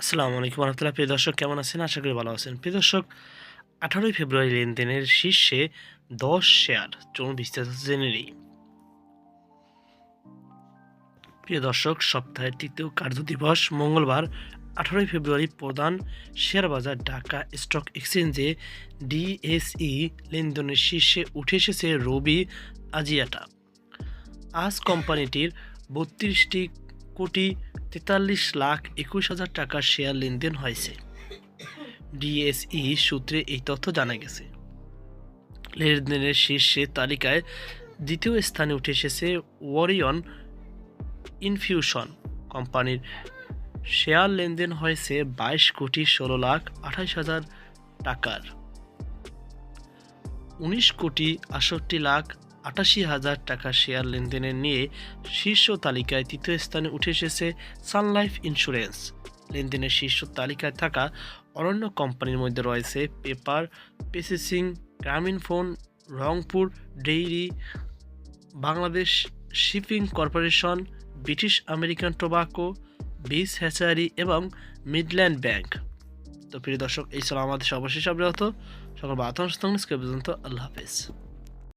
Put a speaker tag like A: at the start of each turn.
A: আসসালামু আলাইকুম রহমতুল্লাহ। প্রিয় দর্শক, কেমন আছেন? আশা করি ভালো আছেন। প্রিয় দর্শক, 18ই ফেব্রুয়ারি লেনদেনের শীর্ষে 10 শেয়ার। চলুন বিস্তারিত জেনে নিই। প্রিয় দর্শক, সপ্তাহের তৃতীয় কার্যদিবস মঙ্গলবার 18ই ফেব্রুয়ারি প্রধান শেয়ার বাজার ঢাকা স্টক এক্সচেঞ্জে ডিএসই লেনদেনের শীর্ষে উঠে এসেছে রবি আজিয়াটা। আজ কোম্পানিটির 32 কোটি 43 লাখ 21 হাজার টাকার শেয়ার লেনদেন হয়েছে। ডিএসই সূত্রে এই তথ্য জানা গেছে। লেনদেনের শীর্ষে তালিকায় দ্বিতীয় স্থানে উঠে এসেছে ওরিয়ন ইনফিউশন। কোম্পানির শেয়ার লেনদেন হয়েছে 22 কোটি 16 লাখ 28 হাজার টাকার। 19 কোটি 68 লাখ 88 হাজার টাকার শেয়ার লেনদেনের নিয়ে শীর্ষ তালিকায় তৃতীয় স্থানে উঠে এসেছে সানলাইফ ইন্স্যুরেন্স। লেনদেনের শীর্ষ তালিকায় থাকা অন্যান্য কোম্পানির মধ্যে রয়েছে paper processing, Grameenphone, Rangpur dairy, Bangladesh shipping corporation, British American tobacco, বিস হ্যাচারি এবং মিডল্যান্ড ব্যাংক। তো প্রিয় দর্শক, এই ছিল আমাদের সর্বশেষ আপডেট। সকল বার্তা পর্যন্ত আল্লাহ হাফেজ।